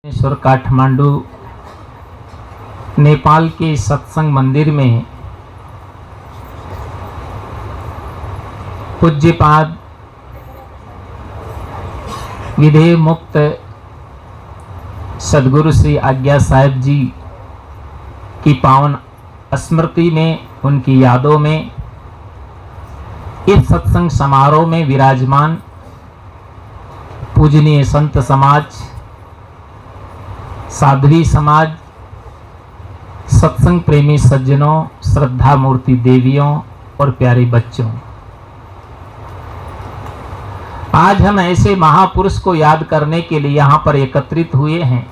ईश्वर काठमांडू नेपाल के सत्संग मंदिर में पूज्यपाद विधेय मुक्त सदगुरु श्री आज्ञा साहेब जी की पावन स्मृति में, उनकी यादों में इस सत्संग समारोह में विराजमान पूजनीय संत समाज, साध्वी समाज, सत्संग प्रेमी सज्जनों, श्रद्धा मूर्ति देवियों और प्यारे बच्चों, आज हम ऐसे महापुरुष को याद करने के लिए यहाँ पर एकत्रित हुए हैं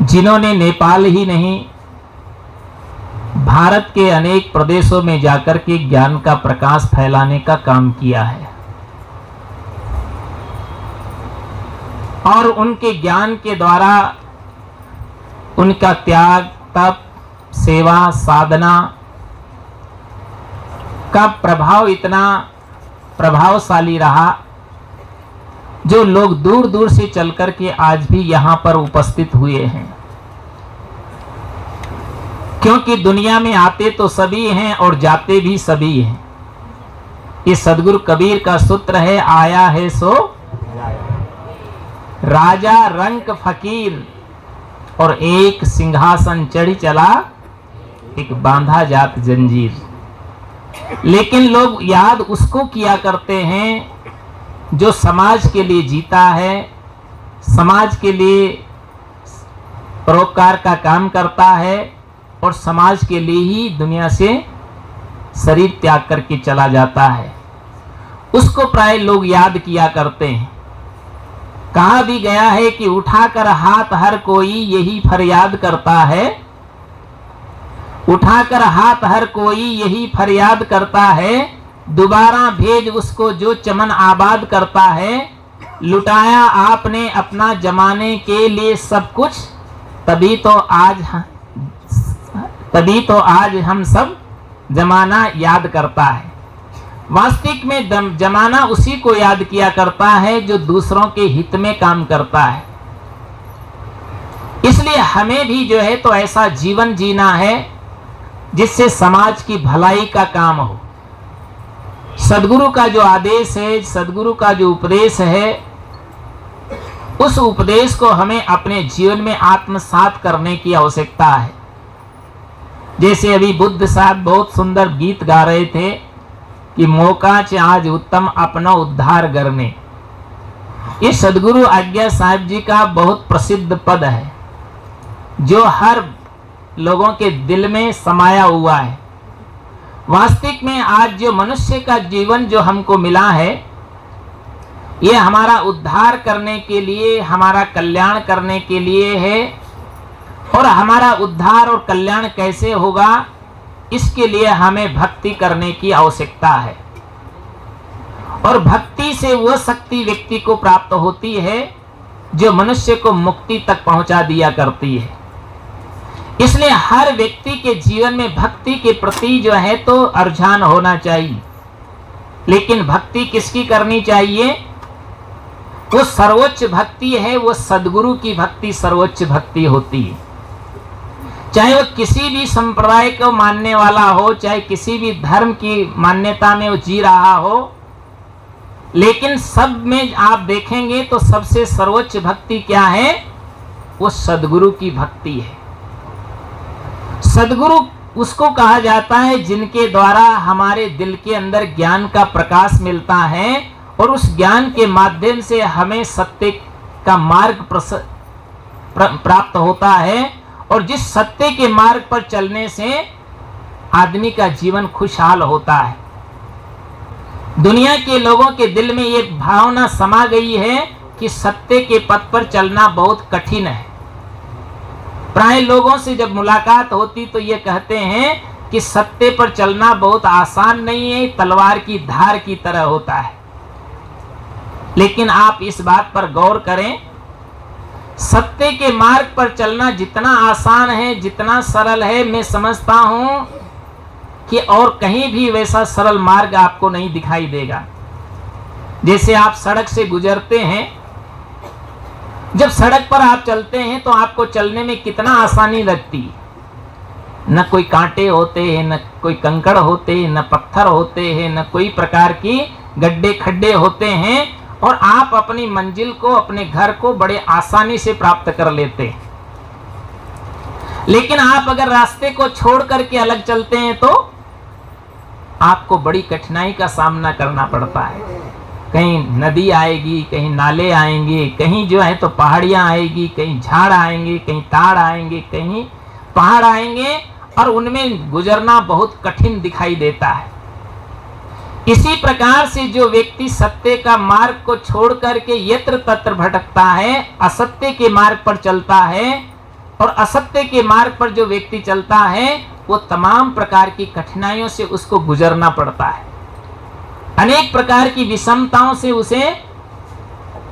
जिन्होंने नेपाल ही नहीं भारत के अनेक प्रदेशों में जाकर के ज्ञान का प्रकाश फैलाने का काम किया है और उनके ज्ञान के द्वारा उनका त्याग, तप, सेवा, साधना का प्रभाव इतना प्रभावशाली रहा जो लोग दूर दूर से चलकर के आज भी यहाँ पर उपस्थित हुए हैं। क्योंकि दुनिया में आते तो सभी हैं और जाते भी सभी हैं। ये सदगुरु कबीर का सूत्र है, आया है सो राजा रंक फकीर और एक सिंहासन चढ़ी चला, एक बांधा जात जंजीर। लेकिन लोग याद उसको किया करते हैं जो समाज के लिए जीता है, समाज के लिए परोपकार का काम करता है और समाज के लिए ही दुनिया से शरीर त्याग करके चला जाता है। उसको प्राय लोग याद किया करते हैं। कहा भी गया है कि उठाकर हाथ हर कोई यही फरियाद करता है, उठाकर हाथ हर कोई यही फरियाद करता है, दोबारा भेज उसको जो चमन आबाद करता है। लुटाया आपने अपना जमाने के लिए सब कुछ, तभी तो आज हम सब जमाना याद करता है। वास्तविक में जमाना उसी को याद किया करता है जो दूसरों के हित में काम करता है। इसलिए हमें भी जो है तो ऐसा जीवन जीना है जिससे समाज की भलाई का काम हो। सदगुरु का जो आदेश है, सदगुरु का जो उपदेश है, उस उपदेश को हमें अपने जीवन में आत्मसात करने की आवश्यकता है। जैसे अभी बुद्ध साहब बहुत सुंदर गीत गा रहे थे कि मौका च आज उत्तम अपना उद्धार करने। ये सदगुरु आज्ञा साहिब जी का बहुत प्रसिद्ध पद है जो हर लोगों के दिल में समाया हुआ है। वास्तविक में आज जो मनुष्य का जीवन जो हमको मिला है, ये हमारा उद्धार करने के लिए, हमारा कल्याण करने के लिए है। और हमारा उद्धार और कल्याण कैसे होगा, इसके लिए हमें भक्ति करने की आवश्यकता है। और भक्ति से वह शक्ति व्यक्ति को प्राप्त होती है जो मनुष्य को मुक्ति तक पहुंचा दिया करती है। इसलिए हर व्यक्ति के जीवन में भक्ति के प्रति जो है तो रुझान होना चाहिए। लेकिन भक्ति किसकी करनी चाहिए? वो सर्वोच्च भक्ति है, वो सदगुरु की भक्ति सर्वोच्च भक्ति होती है। चाहे वो किसी भी संप्रदाय को मानने वाला हो, चाहे किसी भी धर्म की मान्यता में वो जी रहा हो, लेकिन सब में आप देखेंगे तो सबसे सर्वोच्च भक्ति क्या है? वो सदगुरु की भक्ति है। सदगुरु उसको कहा जाता है जिनके द्वारा हमारे दिल के अंदर ज्ञान का प्रकाश मिलता है और उस ज्ञान के माध्यम से हमें सत्य का मार्ग प्राप्त होता है। और जिस सत्य के मार्ग पर चलने से आदमी का जीवन खुशहाल होता है। दुनिया के लोगों के दिल में ये भावना समा गई है कि सत्य के पथ पर चलना बहुत कठिन है। प्राय लोगों से जब मुलाकात होती तो ये कहते हैं कि सत्य पर चलना बहुत आसान नहीं है, तलवार की धार की तरह होता है। लेकिन आप इस बात पर गौर करें, सत्य के मार्ग पर चलना जितना आसान है, जितना सरल है, मैं समझता हूं कि और कहीं भी वैसा सरल मार्ग आपको नहीं दिखाई देगा। जैसे आप सड़क से गुजरते हैं जब सड़क पर आप चलते हैं तो आपको चलने में कितना आसानी लगती है। न कोई कांटे होते हैं, न कोई कंकड़ होते हैं, न पत्थर होते हैं, न कोई प्रकार की गड्ढे खड्डे होते हैं, और आप अपनी मंजिल को, अपने घर को बड़े आसानी से प्राप्त कर लेते हैं। लेकिन आप अगर रास्ते को छोड़ करके अलग चलते हैं तो आपको बड़ी कठिनाई का सामना करना पड़ता है। कहीं नदी आएगी, कहीं नाले आएंगे, कहीं जो है तो पहाड़ियां आएगी, कहीं झाड़ आएंगे, कहीं ताड़ आएंगे, कहीं पहाड़ आएंगे, और उनमें गुजरना बहुत कठिन दिखाई देता है। इसी प्रकार से जो व्यक्ति सत्य का मार्ग को छोड़ करके यत्र तत्र भटकता है, असत्य के मार्ग पर चलता है, और असत्य के मार्ग पर जो व्यक्ति चलता है वो तमाम प्रकार की कठिनाइयों से उसको गुजरना पड़ता है। अनेक प्रकार की विषमताओं से उसे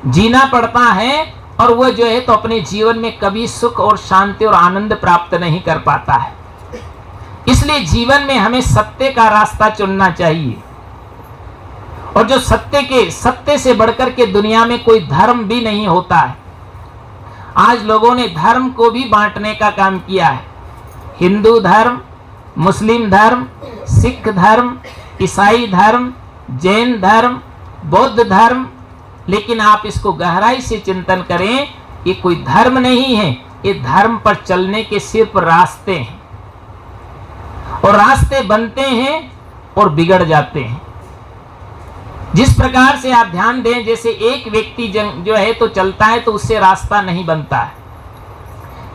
जीना पड़ता है, और वह जो है तो अपने जीवन में कभी सुख और शांति और आनंद प्राप्त नहीं कर पाता है। इसलिए जीवन में हमें सत्य का रास्ता चुनना चाहिए, और जो सत्य से बढ़कर के दुनिया में कोई धर्म भी नहीं होता है। आज लोगों ने धर्म को भी बांटने का काम किया है। हिंदू धर्म, मुस्लिम धर्म, सिख धर्म, ईसाई धर्म, जैन धर्म, बौद्ध धर्म, लेकिन आप इसको गहराई से चिंतन करें, ये कोई धर्म नहीं है, ये धर्म पर चलने के सिर्फ रास्ते हैं, और रास्ते बनते हैं और बिगड़ जाते हैं। जिस प्रकार से आप ध्यान दें, जैसे एक व्यक्ति जो है तो चलता है तो उससे रास्ता नहीं बनता है।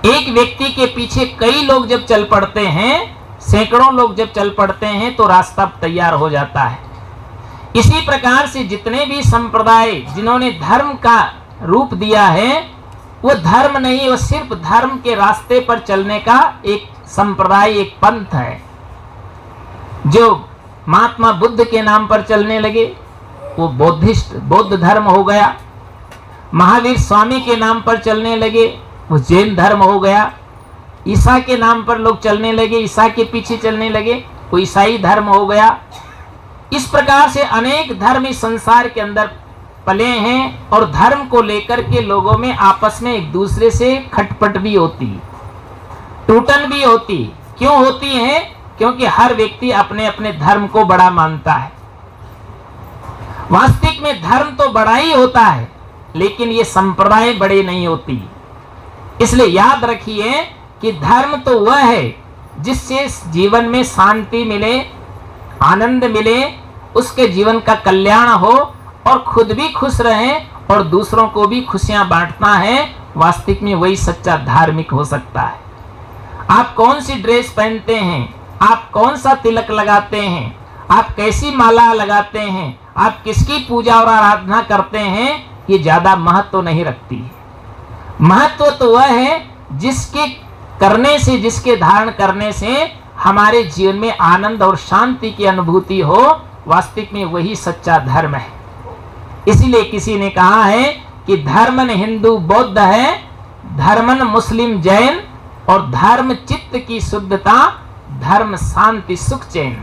एक व्यक्ति के पीछे कई लोग जब चल पड़ते हैं, सैकड़ों लोग जब चल पड़ते हैं तो रास्ता तैयार हो जाता है। इसी प्रकार से जितने भी संप्रदाय जिन्होंने धर्म का रूप दिया है, वो धर्म नहीं, वो सिर्फ धर्म के रास्ते पर चलने का एक संप्रदाय, एक पंथ है। जो महात्मा बुद्ध के नाम पर चलने लगे वो बौद्ध धर्म हो गया। महावीर स्वामी के नाम पर चलने लगे वो जैन धर्म हो गया। ईसा के नाम पर लोग चलने लगे, ईसा के पीछे चलने लगे, वो ईसाई धर्म हो गया। इस प्रकार से अनेक धर्म इस संसार के अंदर पले हैं, और धर्म को लेकर के लोगों में आपस में एक दूसरे से खटपट भी होती, टूटन भी होती। क्यों होती है? क्योंकि हर व्यक्ति अपने अपने धर्म को बड़ा मानता है। वास्तविक में धर्म तो बड़ा ही होता है, लेकिन ये संप्रदाय बड़े नहीं होती। इसलिए याद रखिए कि धर्म तो वह है जिससे जीवन में शांति मिले, आनंद मिले, उसके जीवन का कल्याण हो, और खुद भी खुश रहे और दूसरों को भी खुशियां बांटना है। वास्तविक में वही सच्चा धार्मिक हो सकता है। आप कौन सी ड्रेस पहनते हैं, आप कौन सा तिलक लगाते हैं, आप कैसी माला लगाते हैं, आप किसकी पूजा और आराधना करते हैं, ये ज्यादा महत्व नहीं रखती है। महत्व तो वह है जिसके करने से, जिसके धारण करने से हमारे जीवन में आनंद और शांति की अनुभूति हो। वास्तविक में वही सच्चा धर्म है। इसीलिए किसी ने कहा है कि धर्मन हिंदू बौद्ध है, धर्मन मुस्लिम जैन, और धर्म चित्त की शुद्धता, धर्म शांति सुख चैन।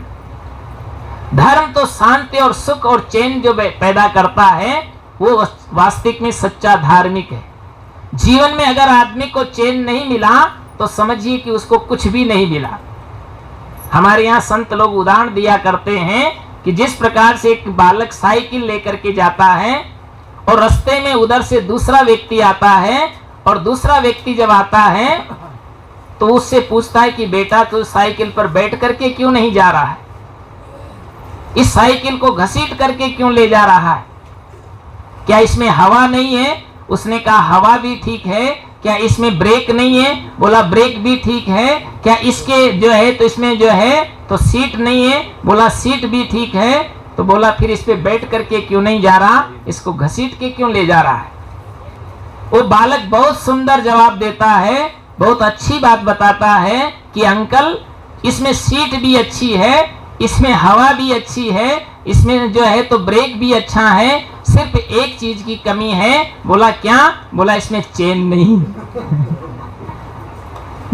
धर्म तो शांति और सुख और चैन जो पैदा करता है, वो वास्तविक में सच्चा धार्मिक है। जीवन में अगर आदमी को चैन नहीं मिला तो समझिए कि उसको कुछ भी नहीं मिला। हमारे यहाँ संत लोग उदाहरण दिया करते हैं कि जिस प्रकार से एक बालक साइकिल लेकर के जाता है, और रास्ते में उधर से दूसरा व्यक्ति आता है, और दूसरा व्यक्ति जब आता है तो उससे पूछता है कि बेटा तू साइकिल पर बैठ करके क्यों नहीं जा रहा है, इस साइकिल को घसीट करके क्यों ले जा रहा है, क्या इसमें हवा नहीं है? उसने कहा हवा भी ठीक है। क्या इसमें ब्रेक नहीं है? बोला ब्रेक भी ठीक है। क्या इसके जो है तो इसमें जो है तो सीट नहीं है? बोला सीट भी ठीक है। तो बोला फिर इस पे बैठ करके क्यों नहीं जा रहा, इसको घसीट के क्यों ले जा रहा है? वो बालक बहुत सुंदर जवाब देता है, बहुत अच्छी बात बताता है कि अंकल इसमें सीट भी अच्छी है, इसमें हवा भी अच्छी है, इसमें जो है तो ब्रेक भी अच्छा है, सिर्फ एक चीज की कमी है। बोला क्या? बोला इसमें चेन नहीं।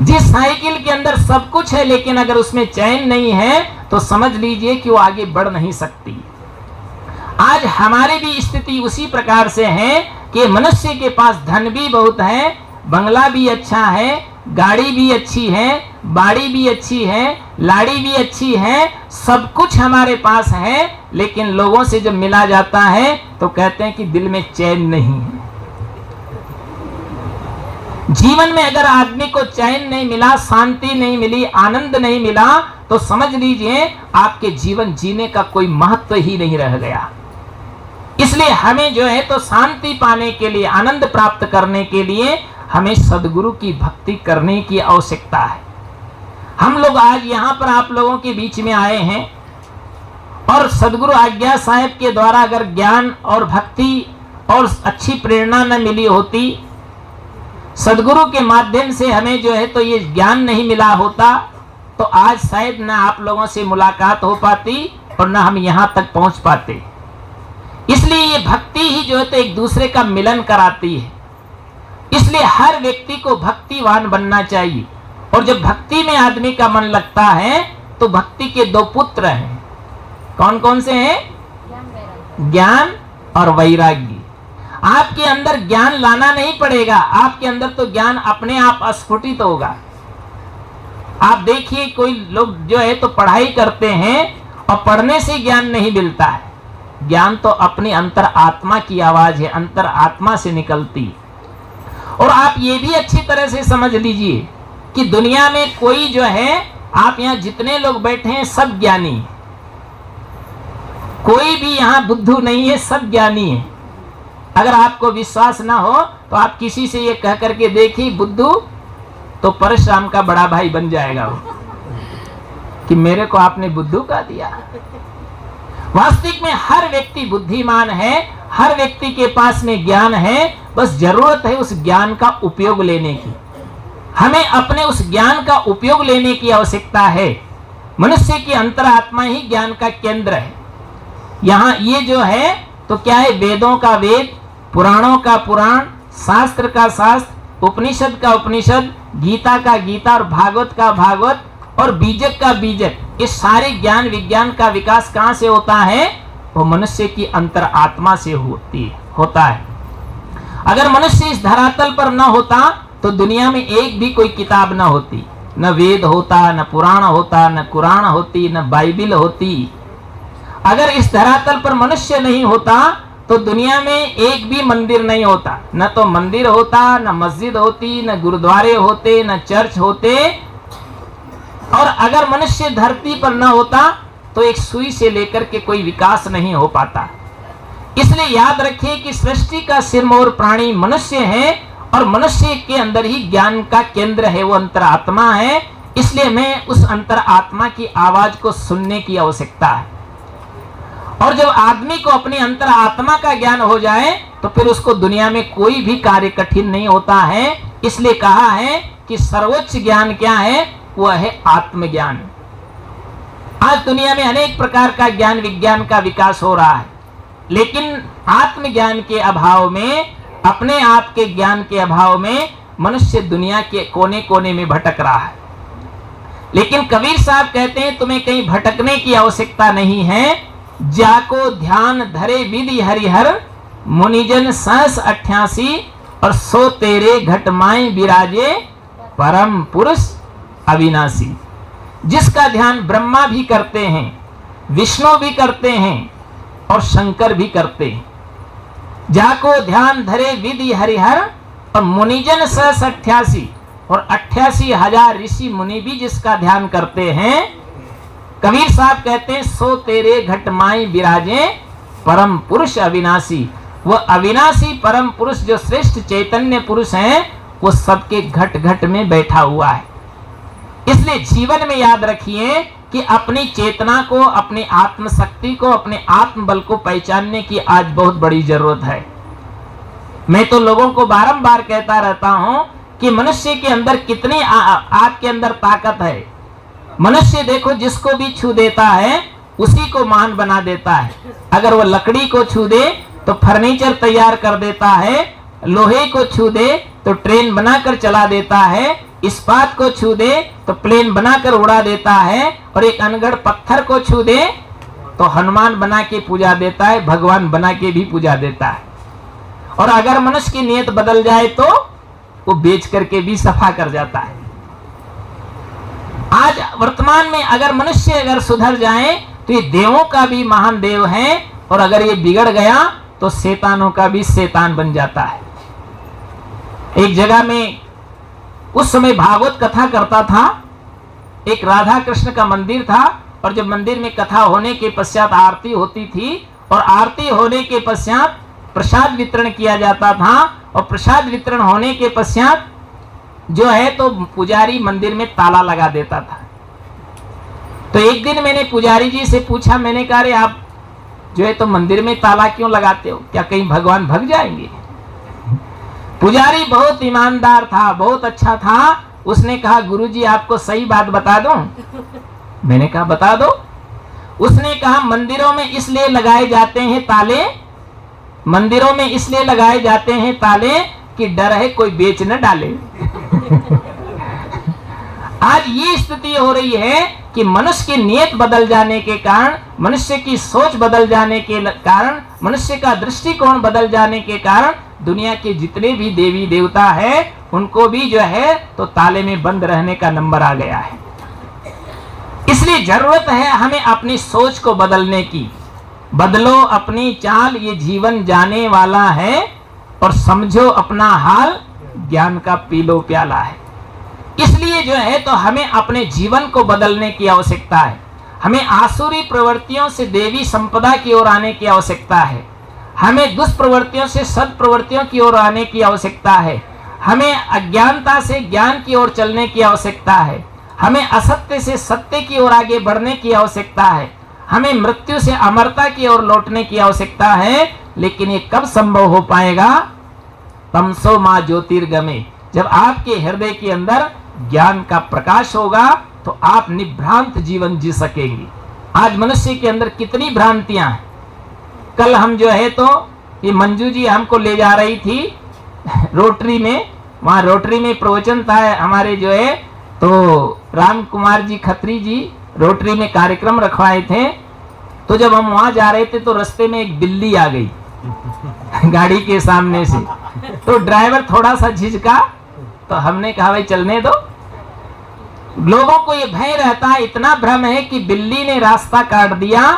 जिस साइकिल के अंदर सब कुछ है लेकिन अगर उसमें चैन नहीं है तो समझ लीजिए कि वो आगे बढ़ नहीं सकती। आज हमारी भी स्थिति उसी प्रकार से है कि मनुष्य के पास धन भी बहुत है, बंगला भी अच्छा है, गाड़ी भी अच्छी है, बाड़ी भी अच्छी है, लाड़ी भी अच्छी है, सब कुछ हमारे पास है, लेकिन लोगों से जब मिला जाता है तो कहते हैं कि दिल में चैन नहीं है। जीवन में अगर आदमी को चैन नहीं मिला, शांति नहीं मिली, आनंद नहीं मिला, तो समझ लीजिए आपके जीवन जीने का कोई महत्व ही नहीं रह गया। इसलिए हमें जो है तो शांति पाने के लिए, आनंद प्राप्त करने के लिए हमें सद्गुरु की भक्ति करने की आवश्यकता है। हम लोग आज यहाँ पर आप लोगों के बीच में आए हैं और सद्गुरु आज्ञा साहेब के द्वारा अगर ज्ञान और भक्ति और अच्छी प्रेरणा न मिली होती, सद्गुरु के माध्यम से हमें जो है तो ये ज्ञान नहीं मिला होता, तो आज शायद न आप लोगों से मुलाकात हो पाती और न हम यहाँ तक पहुँच पाते। इसलिए ये भक्ति ही जो है तो एक दूसरे का मिलन कराती है। इसलिए हर व्यक्ति को भक्तिवान बनना चाहिए। और जब भक्ति में आदमी का मन लगता है तो भक्ति के दो पुत्र हैं। कौन कौन से हैं? ज्ञान और वैराग्य। आपके अंदर ज्ञान लाना नहीं पड़ेगा, आपके अंदर तो ज्ञान अपने आप स्फुटित होगा। आप देखिए कोई लोग जो है तो पढ़ाई करते हैं और पढ़ने से ज्ञान नहीं मिलता है। ज्ञान तो अपनी अंतर आत्मा की आवाज है, अंतर आत्मा से निकलती है। और आप ये भी अच्छी तरह से समझ लीजिए कि दुनिया में कोई जो है, आप यहाँ जितने लोग बैठे हैं सब ज्ञानी है, कोई भी यहाँ बुद्धू नहीं है, सब ज्ञानी है। अगर आपको विश्वास ना हो तो आप किसी से ये कह करके देखिए बुद्धू, तो परशुराम का बड़ा भाई बन जाएगा वो, कि मेरे को आपने बुद्धू कह दिया। वास्तविक में हर व्यक्ति बुद्धिमान है, हर व्यक्ति के पास में ज्ञान है, बस जरूरत है उस ज्ञान का उपयोग लेने की। हमें अपने उस ज्ञान का उपयोग लेने की आवश्यकता है। मनुष्य की अंतरात्मा ही ज्ञान का केंद्र है। यहाँ ये जो है तो क्या है, वेदों का वेद, पुराणों का पुराण, शास्त्र का शास्त्र, उपनिषद का उपनिषद, गीता का गीता और भागवत का भागवत और बीजक का बीजक, इस सारे ज्ञान विज्ञान का विकास कहाँ से होता है? वो मनुष्य की अंतरात्मा से होता है। अगर मनुष्य इस धरातल पर न होता तो दुनिया में एक भी कोई किताब न होती, न वेद होता, न पुराण होता, न कुरान होती, न बाइबिल होती। अगर इस धरातल पर मनुष्य नहीं होता तो दुनिया में एक भी मंदिर नहीं होता, न तो मंदिर होता, न मस्जिद होती, न गुरुद्वारे होते, न चर्च होते। और अगर मनुष्य धरती पर न होता तो एक सुई से लेकर के कोई विकास नहीं हो पाता। इसलिए याद रखिए कि सृष्टि का सिरमौर प्राणी मनुष्य है और मनुष्य के अंदर ही ज्ञान का केंद्र है, वो अंतरात्मा है। इसलिए हमें उस अंतरात्मा की आवाज को सुनने की आवश्यकता है। और जब आदमी को अपनी अंतरात्मा का ज्ञान हो जाए तो फिर उसको दुनिया में कोई भी कार्य कठिन नहीं होता है। इसलिए कहा है कि सर्वोच्च ज्ञान क्या है? वह है आत्मज्ञान। आज दुनिया में अनेक प्रकार का ज्ञान विज्ञान का विकास हो रहा है, लेकिन आत्मज्ञान के अभाव में, अपने आप के ज्ञान के अभाव में मनुष्य दुनिया के कोने कोने में भटक रहा है। लेकिन कबीर साहब कहते हैं तुम्हें कहीं भटकने की आवश्यकता नहीं है। जाको ध्यान धरे विधि हरिहर, मुनिजन सहस 88 और सो तेरे घटमाए विराजे, परम पुरुष अविनाशी। जिसका ध्यान ब्रह्मा भी करते हैं, विष्णु भी करते हैं और शंकर भी करते हैं। जाको ध्यान धरे विधि हरिहर और मुनिजन सहस 88 और 88,000 ऋषि मुनि भी जिसका ध्यान करते हैं। कबीर साहब कहते हैं सो तेरे घटमाई विराजे, परम पुरुष अविनाशी। वो अविनाशी परम पुरुष जो श्रेष्ठ चैतन्य पुरुष हैं, वो सबके घट घट में बैठा हुआ है। इसलिए जीवन में याद रखिए कि अपनी चेतना को, अपनी आत्मशक्ति को, अपने आत्मबल को पहचानने की आज बहुत बड़ी जरूरत है। मैं तो लोगों को बारंबार कहता रहता हूं कि मनुष्य के अंदर कितनी आपके अंदर ताकत है। मनुष्य देखो जिसको भी छू देता है उसी को महान बना देता है। अगर वो लकड़ी को छू दे तो फर्नीचर तैयार कर देता है, लोहे को छू दे तो ट्रेन बनाकर चला देता है, इस्पात को छू दे तो प्लेन बनाकर उड़ा देता है, और एक अनगढ़ पत्थर को छू दे तो हनुमान बना के पूजा देता है, भगवान बना के भी पूजा देता है। और अगर मनुष्य की नीयत बदल जाए तो वो बेच करके भी सफा कर जाता है। आज वर्तमान में अगर मनुष्य अगर सुधर जाए तो ये देवों का भी महान देव है, और अगर ये बिगड़ गया तो शैतानों का भी शैतान बन जाता है। एक जगह में उस समय भागवत कथा करता था, एक राधा कृष्ण का मंदिर था, और जब मंदिर में कथा होने के पश्चात आरती होती थी, और आरती होने के पश्चात प्रसाद वितरण किया जाता था, और प्रसाद वितरण होने के पश्चात जो है तो पुजारी मंदिर में ताला लगा देता था। तो एक दिन मैंने पुजारी जी से पूछा, मैंने कहा अरे आप जो है तो मंदिर में ताला क्यों लगाते हो, क्या कहीं भगवान भग जाएंगे? पुजारी बहुत ईमानदार था, बहुत अच्छा था। उसने कहा गुरुजी आपको सही बात बता दूं? मैंने कहा बता दो। उसने कहा मंदिरों में इसलिए लगाए जाते हैं ताले, मंदिरों में इसलिए लगाए जाते हैं ताले कि डर है कोई बेच न डाले। आज ये स्थिति हो रही है कि मनुष्य की नीयत बदल जाने के कारण, मनुष्य की सोच बदल जाने के कारण, मनुष्य का दृष्टिकोण बदल जाने के कारण दुनिया के जितने भी देवी देवता है उनको भी जो है तो ताले में बंद रहने का नंबर आ गया है। इसलिए जरूरत है हमें अपनी सोच को बदलने की। बदलो अपनी चाल, ये जीवन जाने वाला है, और समझो अपना हाल, ज्ञान का पी लो प्याला है। इसलिए जो है तो हमें अपने जीवन को बदलने की आवश्यकता है। हमें आसुरी प्रवृत्तियों से देवी संपदा की ओर आने की आवश्यकता है। हमें दुष्प्रवृत्तियों से सद्प्रवृत्तियों की ओर आने की आवश्यकता है। हमें अज्ञानता से ज्ञान की ओर चलने की आवश्यकता है। हमें असत्य से सत्य की ओर आगे बढ़ने की आवश्यकता है। हमें मृत्यु से अमरता की ओर लौटने की आवश्यकता है। लेकिन ये कब संभव हो पाएगा? तमसो मां ज्योतिर्गमे, जब आपके हृदय के अंदर ज्ञान का प्रकाश होगा तो आप निभ्रांत जीवन जी सकेंगे। आज मनुष्य के अंदर कितनी भ्रांतियां हैं। कल हम जो है तो ये मंजू जी हमको ले जा रही थी रोटरी में, वहाँ रोटरी में प्रवचन था हमारे जो है तो राम कुमार जी खत्री जी रोटरी में कार्यक्रम रखवाए थे। तो जब हम वहां जा रहे थे तो रास्ते में एक बिल्ली आ गई गाड़ी के सामने से। तो ड्राइवर थोड़ा सा झिझका, तो हमने कहा भाई चलने दो। लोगों को ये भय रहता है, इतना भ्रम है कि बिल्ली ने रास्ता काट दिया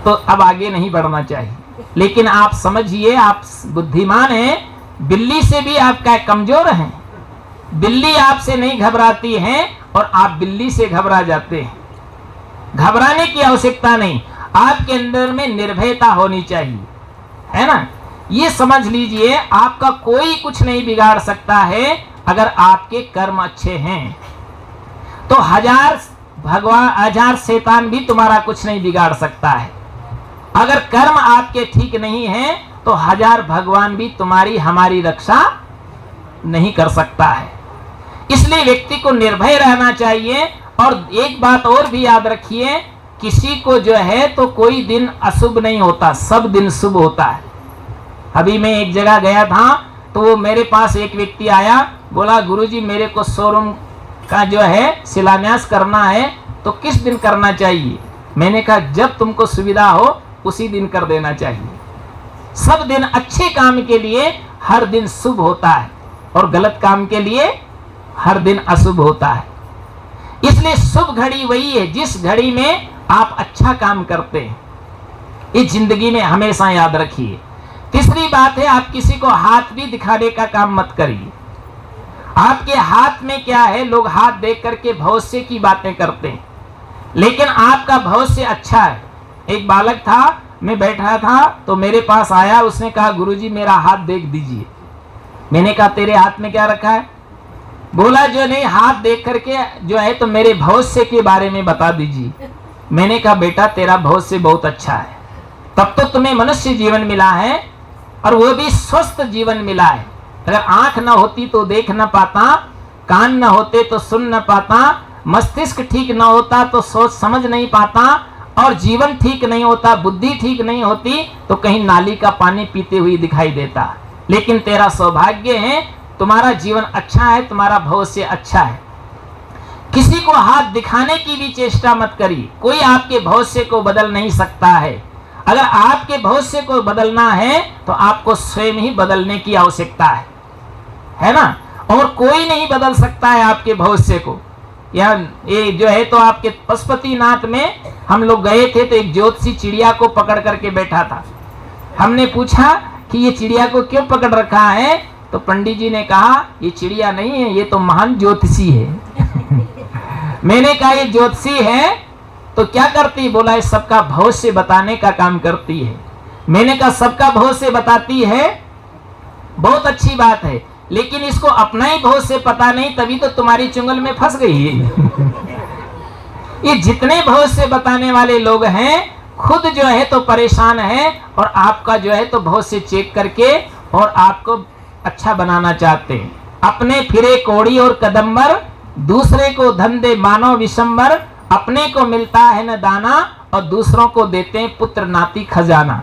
तो अब आगे नहीं बढ़ना चाहिए। लेकिन आप समझिए, आप बुद्धिमान हैं, बिल्ली से भी आप क्या कमजोर हैं। बिल्ली आपसे नहीं घबराती है और आप बिल्ली से घबरा जाते हैं। घबराने की आवश्यकता नहीं, आपके अंदर में निर्भयता होनी चाहिए, है ना। ये समझ लीजिए आपका कोई कुछ नहीं बिगाड़ सकता है अगर आपके कर्म अच्छे हैं। तो हजार शैतान भी तुम्हारा कुछ नहीं बिगाड़ सकता है। अगर कर्म आपके ठीक नहीं है तो हजार भगवान भी तुम्हारी हमारी रक्षा नहीं कर सकता है। इसलिए व्यक्ति को निर्भय रहना चाहिए। और एक बात और भी याद रखिए, किसी को जो है तो कोई दिन अशुभ नहीं होता, सब दिन शुभ होता है। अभी मैं एक जगह गया था तो मेरे पास एक व्यक्ति आया, बोला गुरुजी मेरे को शोरूम का जो है शिलान्यास करना है, तो किस दिन करना चाहिए? मैंने कहा जब तुमको सुविधा हो उसी दिन कर देना चाहिए। सब दिन अच्छे काम के लिए हर दिन शुभ होता है और गलत काम के लिए हर दिन अशुभ होता है। इसलिए शुभ घड़ी वही है जिस घड़ी में आप अच्छा काम करते हैं। इस जिंदगी में हमेशा याद रखिए। तीसरी बात है, आप किसी को हाथ भी दिखाने का काम मत करिए। आपके हाथ में क्या है, लोग हाथ देख करके भविष्य की बातें करते हैं, लेकिन आपका भविष्य अच्छा है। एक बालक था, मैं बैठा था तो मेरे पास आया, उसने कहा गुरुजी मेरा हाथ देख दीजिए। मैंने कहा तेरे हाथ में क्या रखा है? बोला जो नहीं, हाथ देख करके जो है तो मेरे भविष्य के बारे में बता दीजिए। मैंने कहा बेटा तेरा भविष्य बहुत अच्छा है, तब तो तुम्हें मनुष्य जीवन मिला है और वो भी स्वस्थ जीवन मिला है। अगर आंख न होती तो देख न पाता, कान न होते तो सुन न पाता, मस्तिष्क ठीक न होता तो सोच समझ नहीं पाता, और जीवन ठीक नहीं होता, बुद्धि ठीक नहीं होती तो कहीं नाली का पानी पीते हुए दिखाई देता। लेकिन तेरा सौभाग्य है, तुम्हारा जीवन अच्छा है, तुम्हारा भविष्य अच्छा है। किसी को हाथ दिखाने की भी चेष्टा मत करिए, कोई आपके भविष्य को बदल नहीं सकता है। अगर आपके भविष्य को बदलना है तो आपको स्वयं ही बदलने की आवश्यकता है ना। और कोई नहीं बदल सकता है आपके भविष्य को। ये जो है तो आपके पशुपतिनाथ में हम लोग गए थे तो एक ज्योतिषी चिड़िया को पकड़ करके बैठा था। हमने पूछा कि ये चिड़िया को क्यों पकड़ रखा है, तो पंडित जी ने कहा ये चिड़िया नहीं है, ये तो महान ज्योतिषी है। मैंने कहा ये ज्योतिषी है तो क्या करती, बोला ये सबका भविष्य बताने का काम करती है। मैंने कहा सबका भविष्य बताती है, बहुत अच्छी बात है, लेकिन इसको अपना ही भविष्य पता नहीं, तभी तो तुम्हारी चुंगल में फंस गई है। ये जितने भविष्य बताने वाले लोग हैं खुद जो है तो परेशान है, और आपका जो है तो भविष्य चेक करके और आपको अच्छा बनाना चाहते हैं। अपने फिरे कोड़ी और कदम्बर, दूसरे को धंधे मानो विशंबर, अपने को मिलता है न दाना और दूसरों को देते हैं पुत्र नाती खजाना।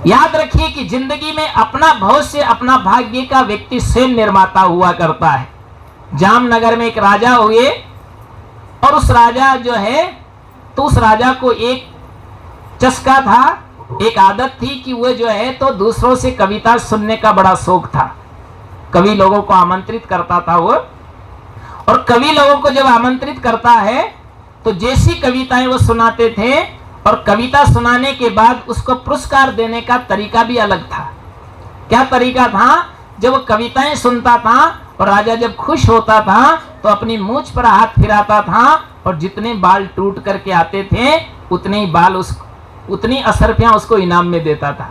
याद रखिए कि जिंदगी में अपना भविष्य, अपना भाग्य का व्यक्ति स्वयं निर्माता हुआ करता है। जामनगर में एक राजा हुए, और उस राजा जो है तो उस राजा को एक चस्का था, एक आदत थी कि वह जो है तो दूसरों से कविता सुनने का बड़ा शौक था। कवि लोगों को आमंत्रित करता था वो, और कवि लोगों को जब आमंत्रित करता है तो जैसी कविताएं वो सुनाते थे, और कविता सुनाने के बाद उसको पुरस्कार देने का तरीका भी अलग था। क्या तरीका था, जब वो कविताएं सुनता था और राजा जब खुश होता था तो अपनी मूंछ पर हाथ फिराता था, और जितने बाल टूट करके आते थे उतने ही बाल उतनी असरफियां उसको इनाम में देता था।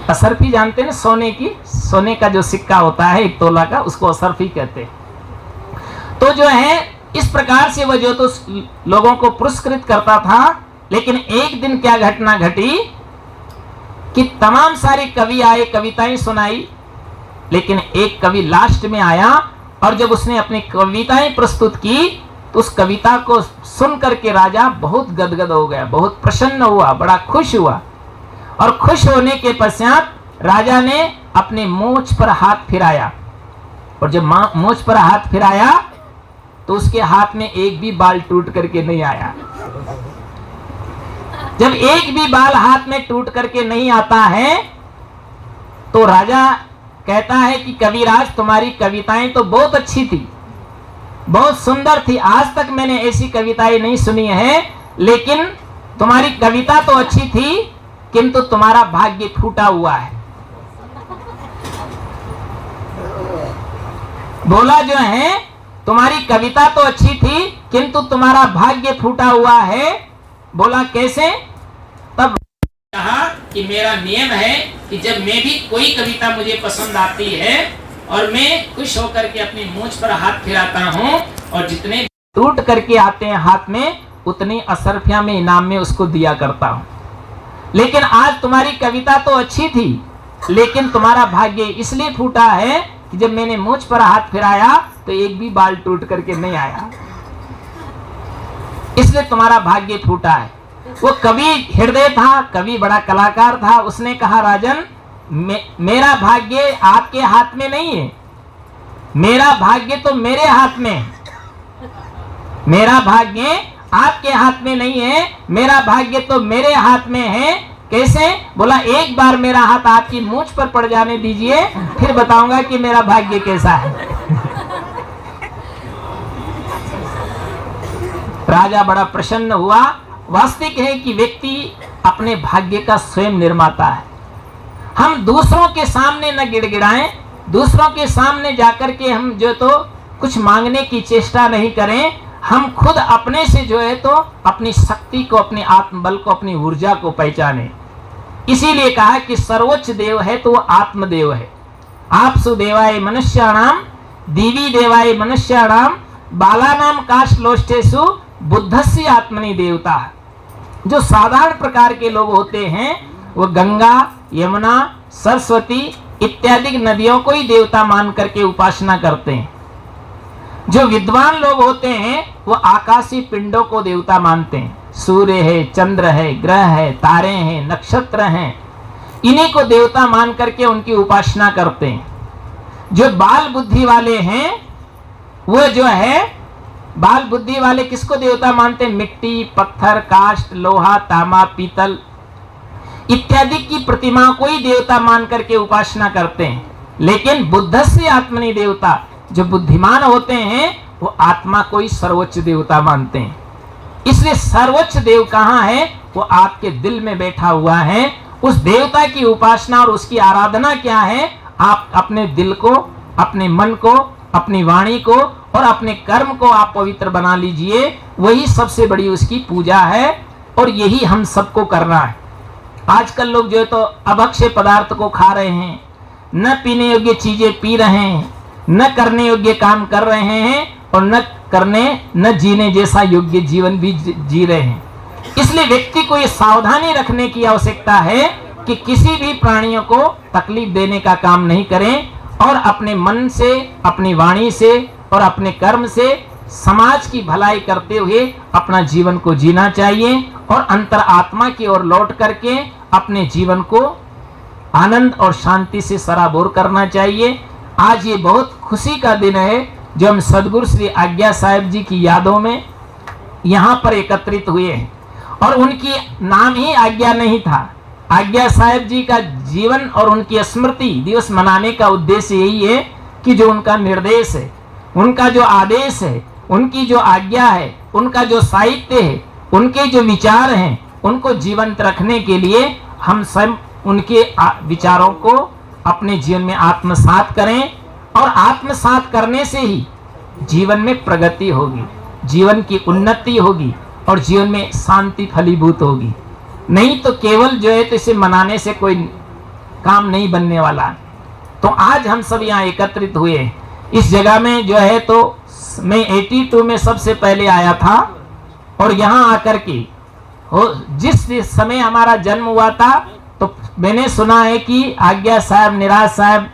असरफी जानते हैं, सोने का जो सिक्का होता है 1 तोला का, उसको असरफी कहते हैं। तो जो है इस प्रकार से वह जो तो लोगों को पुरस्कृत करता था। लेकिन एक दिन क्या घटना घटी कि तमाम सारे कवि आए, कविताएं सुनाई, लेकिन एक कवि लास्ट में आया, और जब उसने अपनी कविताएं प्रस्तुत की तो उस कविता को सुन करके राजा बहुत गदगद हो गया, बहुत प्रसन्न हुआ, बड़ा खुश हुआ। और खुश होने के पश्चात राजा ने अपने मूंछ पर हाथ फिराया, और जब मूंछ पर हाथ फिराया तो उसके हाथ में एक भी बाल टूट करके नहीं आया। जब एक भी बाल हाथ में टूट करके नहीं आता है तो राजा कहता है कि कविराज तुम्हारी कविताएं तो बहुत अच्छी थी, बहुत सुंदर थी, आज तक मैंने ऐसी कविताएं नहीं सुनी है, लेकिन तुम्हारी कविता तो अच्छी थी किंतु तुम्हारा भाग्य फूटा हुआ है। बोला जो है तुम्हारी कविता तो अच्छी थी किंतु तुम्हारा भाग्य फूटा हुआ है। बोला कैसे? तब कहा कि मेरा नियम है कि जब मैं भी कोई कविता मुझे पसंद आती है और मैं खुश होकर के अपनी मूंछ पर हाथ फिराता हूँ, और जितने टूट करके आते हैं हाथ में उतनी असरफियां में इनाम में उसको दिया करता हूँ। लेकिन आज तुम्हारी कविता तो अच्छी थी, लेकिन तुम्हारा भाग्य इसलिए फूटा है कि जब मैंने मूंछ पर हाथ फिराया तो एक भी बाल टूट करके नहीं आया, इसलिए तुम्हारा भाग्य फूटा है। वो कवि हृदय था, कवि बड़ा कलाकार था, उसने कहा राजन मेरा भाग्य आपके हाथ में नहीं है, मेरा भाग्य तो मेरे हाथ में है, मेरा भाग्य आपके हाथ में नहीं है, मेरा भाग्य तो मेरे हाथ में है। कैसे? बोला एक बार मेरा हाथ आपकी मूंछ पर पड़ जाने दीजिए, फिर बताऊंगा कि मेरा भाग्य कैसा है। राजा बड़ा प्रसन्न हुआ। वास्तविक है कि व्यक्ति अपने भाग्य का स्वयं निर्माता है। हम दूसरों के सामने न गिड़गिड़ाएं, दूसरों के सामने जाकर के हम जो तो कुछ मांगने की चेष्टा नहीं करें। हम खुद अपने से जो है तो अपनी शक्ति को, अपने आत्मबल को, अपनी ऊर्जा को पहचाने। इसीलिए कहा कि सर्वोच्च देव है तो वो आत्मदेव है। आपसु देवाय मनुष्याणाम दिवी देवाय मनुष्याणाम बालानाम काशलोष्टेषु बुद्धस्य आत्मनि देवता। जो साधारण प्रकार के लोग होते हैं वो गंगा, यमुना, सरस्वती इत्यादि नदियों को ही देवता मान करके उपासना करते हैं। जो विद्वान लोग होते हैं वो आकाशीय पिंडों को देवता मानते हैं। सूर्य है, चंद्र है, ग्रह है, तारे हैं, नक्षत्र हैं, इन्हीं को देवता मान करके उनकी उपासना करते हैं। जो बाल बुद्धि वाले हैं वो जो है बाल बुद्धि वाले किसको देवता मानते हैं? मिट्टी, पत्थर, काष्ठ, लोहा, तांबा, पीतल इत्यादि की प्रतिमाओं को ही देवता मान करके उपासना करते हैं। लेकिन बुद्धस्य आत्मनि देवता, जो बुद्धिमान होते हैं वो आत्मा को ही सर्वोच्च देवता मानते हैं। इसलिए सर्वोच्च देव कहाँ है? वो आपके दिल में बैठा हुआ है। उस देवता की उपासना और उसकी आराधना क्या है? आप अपने दिल को, अपने मन को, अपनी वाणी को और अपने कर्म को आप पवित्र बना लीजिए। वही सबसे बड़ी उसकी पूजा है और यही हम सबको करना है। आजकल लोग जो है तो अभक्ष्य पदार्थ को खा रहे हैं, न पीने योग्य चीजें पी रहे हैं, न करने योग्य काम कर रहे हैं और न जीने जैसा योग्य जीवन भी जी रहे हैं। इसलिए व्यक्ति को ये सावधानी रखने की आवश्यकता है कि किसी भी प्राणियों को तकलीफ देने का काम नहीं करें और अपने मन से, अपनी वाणी से और अपने कर्म से समाज की भलाई करते हुए अपना जीवन को जीना चाहिए और अंतर आत्मा की ओर लौट करके अपने जीवन को आनंद और शांति से सराबोर करना चाहिए। आज ये बहुत खुशी का दिन है जो हम सदगुरु श्री आज्ञा साहेब जी की यादों में यहाँ पर एकत्रित हुए हैं। और उनकी नाम ही आज्ञा नहीं था। आज्ञा साहेब जी का जीवन और उनकी स्मृति दिवस मनाने का उद्देश्य यही है कि जो उनका निर्देश है, उनका जो आदेश है, उनकी जो आज्ञा है, उनका जो साहित्य है, उनके जो विचार हैं, उनको जीवंत रखने के लिए हम सब उनके विचारों को अपने जीवन में आत्मसात करें और आत्मसात करने से ही जीवन में प्रगति होगी, जीवन की उन्नति होगी और जीवन में शांति फलीभूत होगी। नहीं तो केवल जो है तो इसे मनाने से कोई काम नहीं बनने वाला। तो आज हम सब यहाँ एकत्रित हुए इस जगह में जो है तो मैं 82 में सबसे पहले आया था और यहाँ आकर के जिस समय हमारा जन्म हुआ था तो मैंने सुना है कि आज्ञा साहब, निराज साहब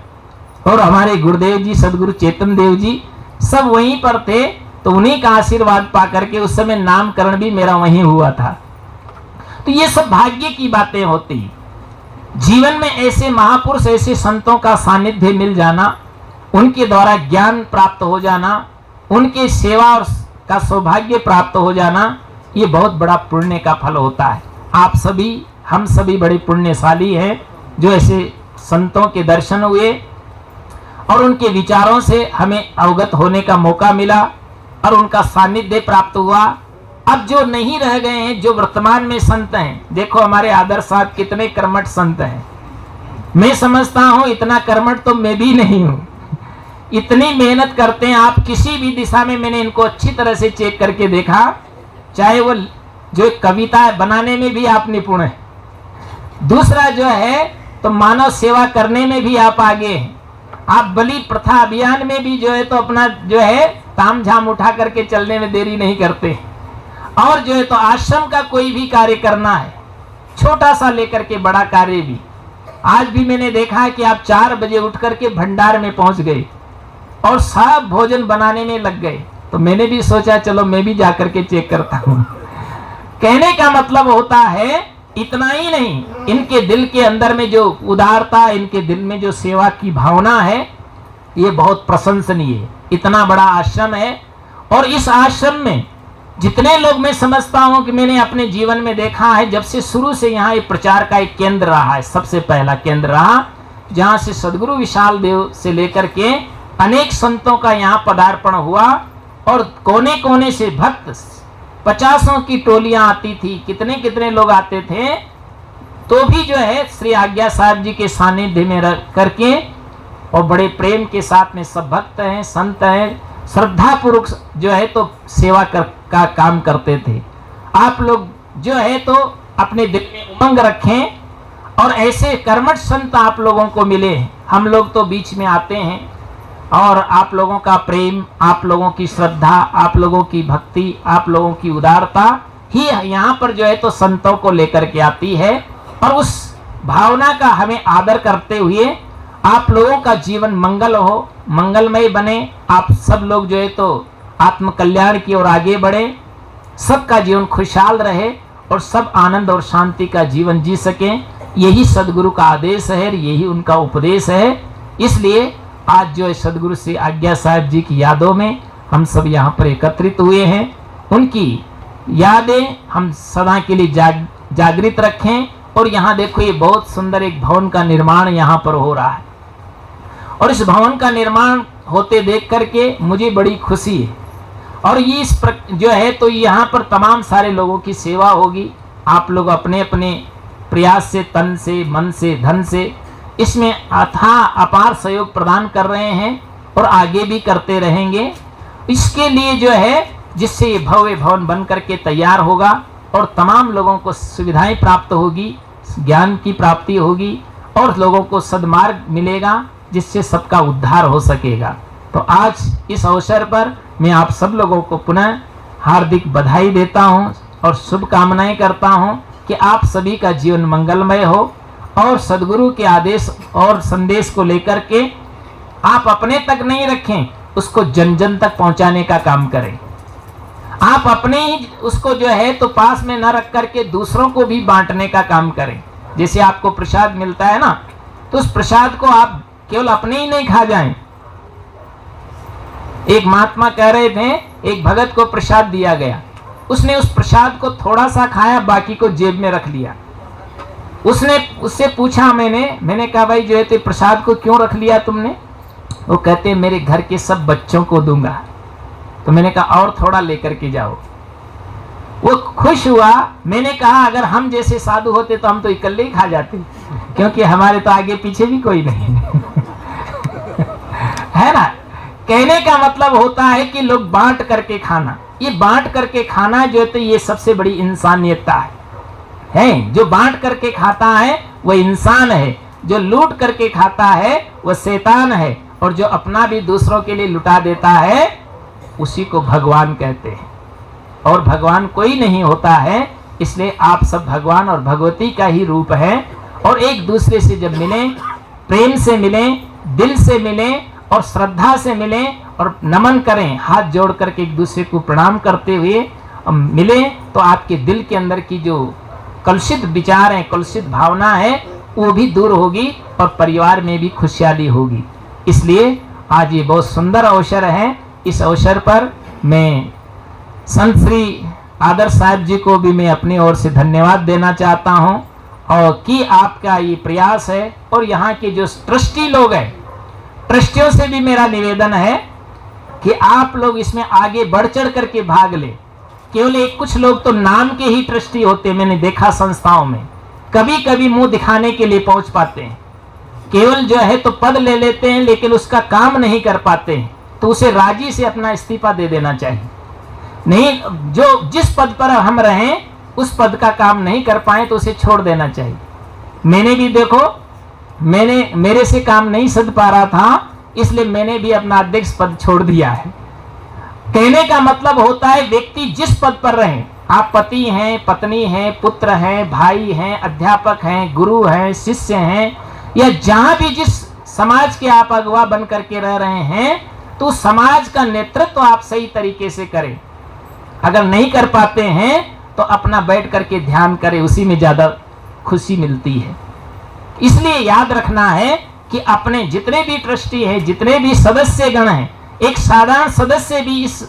और हमारे गुरुदेव जी सदगुरु चेतन देव जी सब वहीं पर थे। तो उन्हीं का आशीर्वाद पा करके उस समय नामकरण भी मेरा वहीं हुआ था। तो ये सब भाग्य की बातें होती। जीवन में ऐसे महापुरुष, ऐसे संतों का सानिध्य मिल जाना, उनके द्वारा ज्ञान प्राप्त हो जाना, उनके सेवा और का सौभाग्य प्राप्त हो जाना, ये बहुत बड़ा पुण्य का फल होता है। आप सभी, हम सभी बड़े पुण्यशाली हैं जो ऐसे संतों के दर्शन हुए और उनके विचारों से हमें अवगत होने का मौका मिला और उनका सानिध्य प्राप्त हुआ। अब जो नहीं रह गए हैं, जो वर्तमान में संत हैं, देखो हमारे आदर्श साहब कितने कर्मठ संत हैं। मैं समझता हूं इतना कर्मठ तो मैं भी नहीं हूं। इतनी मेहनत करते हैं, आप किसी भी दिशा में, मैंने इनको अच्छी तरह से चेक करके देखा, चाहे वो जो कविता बनाने में भी आप निपुण है, दूसरा जो है तो मानव सेवा करने में भी आप आगे हैं। आप बलि प्रथा अभियान में भी जो है तो अपना जो है ताम झाम उठा करके चलने में देरी नहीं करते। और जो है तो आश्रम का कोई भी कार्य करना है, छोटा सा लेकर के बड़ा कार्य भी, आज भी मैंने देखा है कि आप 4 बजे उठ करके भंडार में पहुंच गए और सब भोजन बनाने में लग गए। तो मैंने भी सोचा चलो मैं भी जाकर के चेक करता हूं। कहने का मतलब होता है इतना ही नहीं, इनके दिल के अंदर में जो उदारता, इनके दिल में जो सेवा की भावना है, ये बहुत प्रशंसनीय है। इतना बड़ा आश्रम है और इस आश्रम में जितने लोग, मैं समझता हूं कि मैंने अपने जीवन में देखा है, जब से शुरू से यहाँ ये प्रचार का एक केंद्र रहा है, सबसे पहला केंद्र रहा, जहाँ से सदगुरु विशाल देव से लेकर के अनेक संतों का यहाँ पदार्पण हुआ और कोने कोने से भक्त, 50 की टोलियां आती थी, कितने कितने लोग आते थे। तो भी जो है श्री आज्ञा साहब जी के सानिध्य में रह करके और बड़े प्रेम के साथ में सब भक्त हैं, संत हैं, श्रद्धा पूर्वक जो है तो सेवा का काम करते थे। आप लोग जो है तो अपने दिल में उमंग रखें और ऐसे कर्मठ संत आप लोगों को मिले। हम लोग तो बीच में आते हैं और आप लोगों का प्रेम, आप लोगों की श्रद्धा, आप लोगों की भक्ति, आप लोगों की उदारता ही यहाँ पर जो है तो संतों को लेकर के आती है। और उस भावना का हमें आदर करते हुए आप लोगों का जीवन मंगल हो, मंगलमय बने, आप सब लोग जो है तो आत्म कल्याण की ओर आगे बढ़े, सबका जीवन खुशहाल रहे और सब आनंद और शांति का जीवन जी सकें। यही सदगुरु का आदेश है, यही उनका उपदेश है। इसलिए आज जो है सदगुरु श्री आज्ञा साहब जी की यादों में हम सब यहाँ पर एकत्रित हुए हैं, उनकी यादें हम सदा के लिए जागृत रखें। और यहाँ देखो, ये बहुत सुंदर एक भवन का निर्माण यहाँ पर हो रहा है, और इस भवन का निर्माण होते देख करके मुझे बड़ी खुशी है। और ये जो है तो यहाँ पर तमाम सारे लोगों की सेवा होगी। आप लोग अपने अपने प्रयास से, तन से, मन से, धन से इसमें अथाह अपार सहयोग प्रदान कर रहे हैं और आगे भी करते रहेंगे। इसके लिए जो है, जिससे ये भव्य भवन बन करके तैयार होगा और तमाम लोगों को सुविधाएं प्राप्त होगी, ज्ञान की प्राप्ति होगी और लोगों को सद्मार्ग मिलेगा, जिससे सबका उद्धार हो सकेगा। तो आज इस अवसर पर मैं आप सब लोगों को पुनः हार्दिक बधाई देता हूं और शुभकामनाएं करता हूं कि आप सभी का जीवन मंगलमय हो और सद्गुरु के आदेश और संदेश को लेकर के आप अपने तक नहीं रखें, उसको जन जन तक पहुंचाने का काम करें। आप अपने ही उसको जो है तो पास में न रख करके दूसरों को भी बांटने का काम करें। जैसे आपको प्रसाद मिलता है ना, तो उस प्रसाद को आप केवल अपने ही नहीं खा जाएं। एक महात्मा कह रहे थे, एक भगत को प्रसाद दिया गया, उसने उस प्रसाद को थोड़ा सा खाया, बाकी को जेब में रख लिया। उससे पूछा मैंने कहा, भाई जो है तो प्रसाद को क्यों रख लिया तुमने? वो कहते मेरे घर के सब बच्चों को दूंगा। तो मैंने कहा और थोड़ा लेकर के जाओ। वो खुश हुआ। मैंने कहा अगर हम जैसे साधु होते तो हम तो इकल्ले ही खा जाते, क्योंकि हमारे तो आगे पीछे भी कोई नहीं है ना। कहने का मतलब होता है कि लोग बांट करके खाना, ये बांट करके खाना जो है तो ये सबसे बड़ी इंसानियतता है। जो बांट करके खाता है वो इंसान है, जो लूट करके खाता है वो शैतान है, और जो अपना भी दूसरों के लिए लुटा देता है उसी को भगवान कहते हैं। और भगवान कोई नहीं होता है, इसलिए आप सब भगवान और भगवती का ही रूप है। और एक दूसरे से जब मिलें, प्रेम से मिलें, दिल से मिलें और श्रद्धा से मिलें और नमन करें, हाथ जोड़ करके एक दूसरे को प्रणाम करते हुए मिलें, तो आपके दिल के अंदर की जो कलुषित विचार है, कलुषित भावना है, वो भी दूर होगी और परिवार में भी खुशहाली होगी। इसलिए आज ये बहुत सुंदर अवसर है। इस अवसर पर मैं संत श्री आदर्श साहब जी को भी मैं अपनी ओर से धन्यवाद देना चाहता हूं, और कि आपका ये प्रयास है। और यहाँ के जो ट्रस्टी लोग हैं, ट्रस्टियों से भी मेरा निवेदन है कि आप लोग इसमें आगे बढ़ चढ़ करके भाग ले। केवल एक कुछ लोग तो नाम के ही ट्रस्टी होते, मैंने देखा संस्थाओं में, कभी कभी मुंह दिखाने के लिए पहुंच पाते हैं, केवल जो है तो पद ले लेते हैं लेकिन उसका काम नहीं कर पाते हैं। तो उसे राजी से अपना इस्तीफा दे देना चाहिए। नहीं, जो जिस पद पर हम रहें उस पद का काम नहीं कर पाए तो उसे छोड़ देना चाहिए। मैंने भी देखो, मेरे से काम नहीं सध पा रहा था, इसलिए मैंने भी अपना अध्यक्ष पद छोड़ दिया है। कहने का मतलब होता है व्यक्ति जिस पद पर रहे, आप पति हैं, पत्नी हैं, पुत्र हैं, भाई हैं, अध्यापक हैं, गुरु हैं, शिष्य हैं, या जहां भी जिस समाज के आप अगुवा बन करके रह रहे हैं, तो समाज का नेतृत्व आप सही तरीके से करें। अगर नहीं कर पाते हैं तो अपना बैठ करके ध्यान करें, उसी में ज्यादा खुशी मिलती है। इसलिए याद रखना है कि अपने जितने भी ट्रस्टी हैं, जितने भी सदस्य गण हैं, एक साधारण सदस्य भी इस